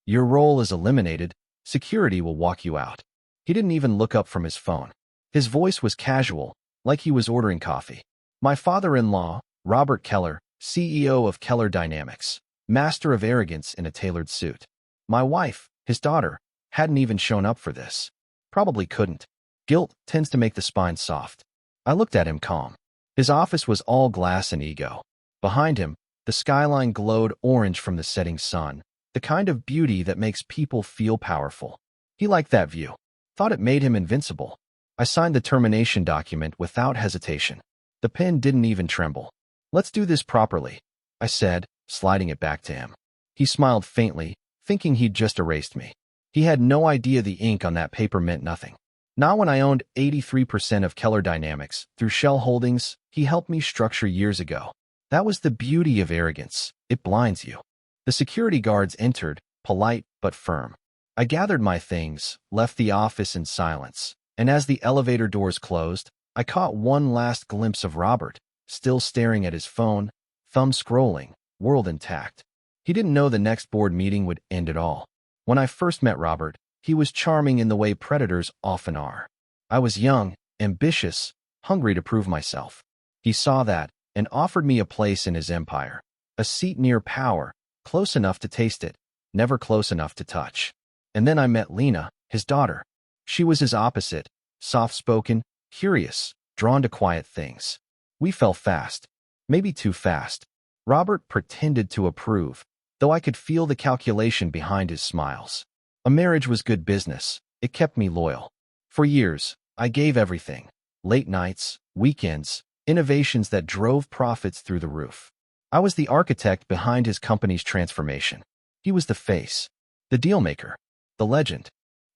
Your role is eliminated. Security will walk you out. He didn't even look up from his phone. His voice was casual, like he was ordering coffee. My father-in-law, Robert Keller, CEO of Keller Dynamics, master of arrogance in a tailored suit. My wife, his daughter, hadn't even shown up for this. Probably couldn't. Guilt tends to make the spine soft. I looked at him calm. His office was all glass and ego. Behind him, the skyline glowed orange from the setting sun, the kind of beauty that makes people feel powerful. He liked that view. Thought it made him invincible. I signed the termination document without hesitation. The pen didn't even tremble. Let's do this properly, I said, sliding it back to him. He smiled faintly, thinking he'd just erased me. He had no idea the ink on that paper meant nothing. Not when I owned 83% of Keller Dynamics through Shell Holdings he helped me structure years ago. That was the beauty of arrogance. It blinds you. The security guards entered, polite but firm. I gathered my things, left the office in silence, and as the elevator doors closed, I caught one last glimpse of Robert, still staring at his phone, thumb scrolling, world intact. He didn't know the next board meeting would end at all. When I first met Robert, he was charming in the way predators often are. I was young, ambitious, hungry to prove myself. He saw that and offered me a place in his empire, a seat near power, close enough to taste it, never close enough to touch. And then I met Lena, his daughter. She was his opposite, soft-spoken, curious, drawn to quiet things. We fell fast, maybe too fast. Robert pretended to approve, though I could feel the calculation behind his smiles. A marriage was good business. It kept me loyal. For years, I gave everything. Late nights, weekends, innovations that drove profits through the roof. I was the architect behind his company's transformation. He was the face, the dealmaker, the legend.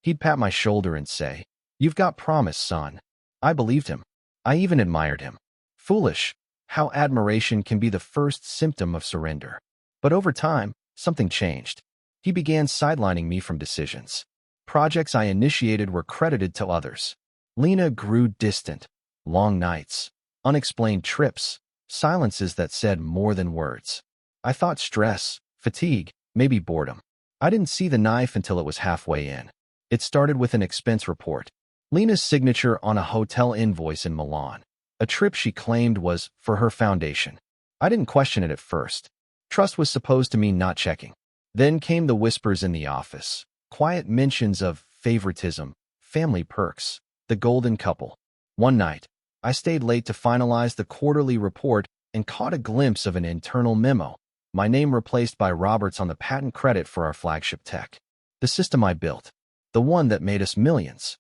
He'd pat my shoulder and say, "You've got promise, son." I believed him. I even admired him. Foolish, how admiration can be the first symptom of surrender. But over time, something changed. He began sidelining me from decisions. Projects I initiated were credited to others. Lena grew distant. Long nights, unexplained trips, silences that said more than words. I thought stress, fatigue, maybe boredom. I didn't see the knife until it was halfway in. It started with an expense report. Lena's signature on a hotel invoice in Milan. A trip she claimed was for her foundation. I didn't question it at first. Trust was supposed to mean not checking. Then came the whispers in the office. Quiet mentions of favoritism, family perks, the golden couple. One night, I stayed late to finalize the quarterly report and caught a glimpse of an internal memo. My name replaced by Robert's on the patent credit for our flagship tech. The system I built. The one that made us millions.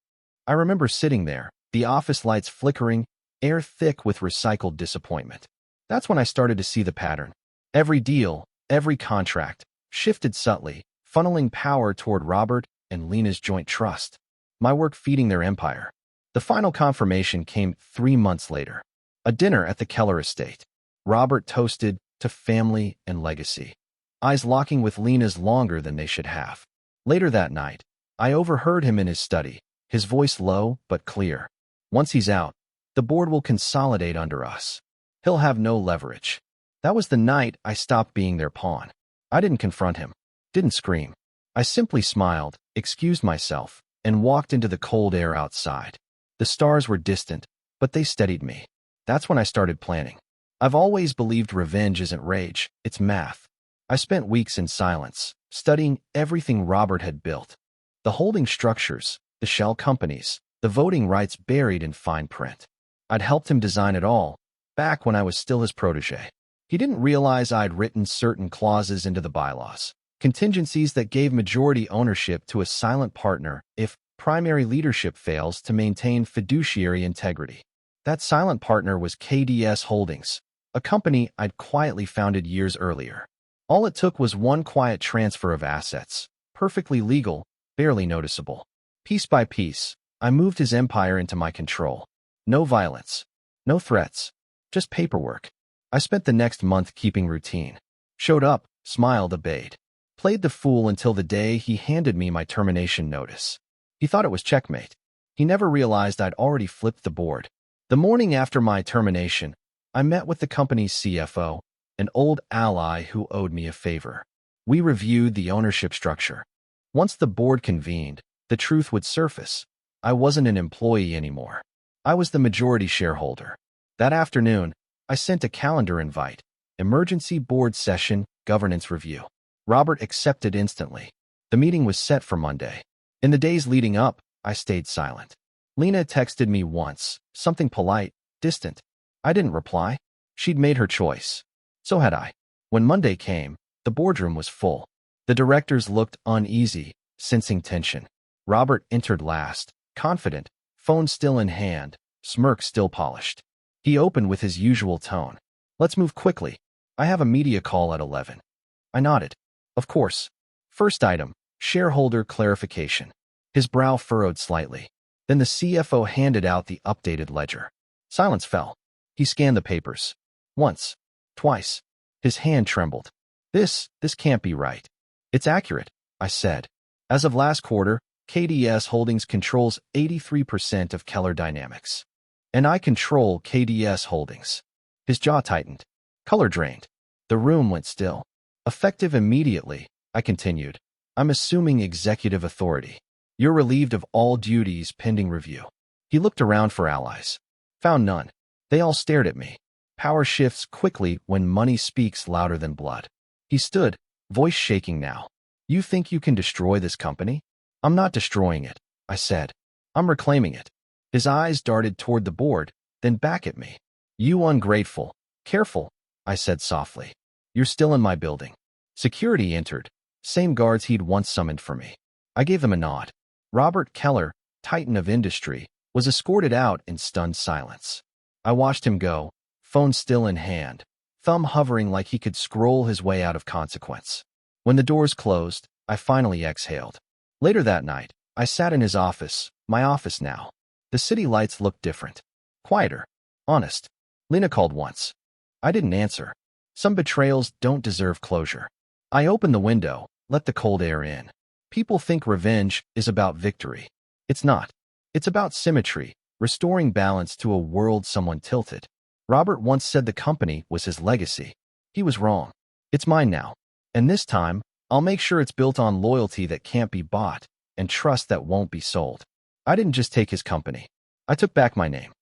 I remember sitting there, the office lights flickering, air thick with recycled disappointment. That's when I started to see the pattern. Every deal, every contract, shifted subtly, funneling power toward Robert and Lena's joint trust. My work feeding their empire. The final confirmation came 3 months later. A dinner at the Keller estate. Robert toasted to family and legacy. Eyes locking with Lena's longer than they should have. Later that night, I overheard him in his study, his voice low but clear. Once he's out, the board will consolidate under us. He'll have no leverage. That was the night I stopped being their pawn. I didn't confront him, didn't scream. I simply smiled, excused myself, and walked into the cold air outside. The stars were distant, but they steadied me. That's when I started planning. I've always believed revenge isn't rage, it's math. I spent weeks in silence, studying everything Robert had built. The holding structures, the shell companies, the voting rights buried in fine print. I'd helped him design it all, back when I was still his protege. He didn't realize I'd written certain clauses into the bylaws, contingencies that gave majority ownership to a silent partner if primary leadership fails to maintain fiduciary integrity. That silent partner was KDS Holdings, a company I'd quietly founded years earlier. All it took was one quiet transfer of assets, perfectly legal, barely noticeable. Piece by piece, I moved his empire into my control. No violence, no threats, just paperwork. I spent the next month keeping routine. Showed up, smiled, obeyed. Played the fool until the day he handed me my termination notice. He thought it was checkmate. He never realized I'd already flipped the board. The morning after my termination, I met with the company's CFO, an old ally who owed me a favor. We reviewed the ownership structure. Once the board convened, the truth would surface. I wasn't an employee anymore. I was the majority shareholder. That afternoon, I sent a calendar invite. Emergency board session, governance review. Robert accepted instantly. The meeting was set for Monday. In the days leading up, I stayed silent. Lena texted me once, something polite, distant. I didn't reply. She'd made her choice. So had I. When Monday came, the boardroom was full. The directors looked uneasy, sensing tension. Robert entered last, confident, phone still in hand, smirk still polished. He opened with his usual tone. Let's move quickly. I have a media call at 11. I nodded. Of course. First item, shareholder clarification. His brow furrowed slightly. Then the CFO handed out the updated ledger. Silence fell. He scanned the papers. Once. Twice. His hand trembled. This can't be right. It's accurate, I said. As of last quarter, KDS Holdings controls 83% of Keller Dynamics. And I control KDS Holdings. His jaw tightened. Color drained. The room went still. Effective immediately, I continued. I'm assuming executive authority. You're relieved of all duties pending review. He looked around for allies. Found none. They all stared at me. Power shifts quickly when money speaks louder than blood. He stood, voice shaking now. You think you can destroy this company? I'm not destroying it, I said. I'm reclaiming it. His eyes darted toward the board, then back at me. You ungrateful. Careful, I said softly. You're still in my building. Security entered. Same guards he'd once summoned for me. I gave them a nod. Robert Keller, titan of industry, was escorted out in stunned silence. I watched him go, phone still in hand, thumb hovering like he could scroll his way out of consequence. When the doors closed, I finally exhaled. Later that night, I sat in his office, my office now. The city lights looked different. Quieter. Honest. Lena called once. I didn't answer. Some betrayals don't deserve closure. I opened the window, let the cold air in. People think revenge is about victory. It's not. It's about symmetry, restoring balance to a world someone tilted. Robert once said the company was his legacy. He was wrong. It's mine now. And this time, I'll make sure it's built on loyalty that can't be bought and trust that won't be sold. I didn't just take his company. I took back my name.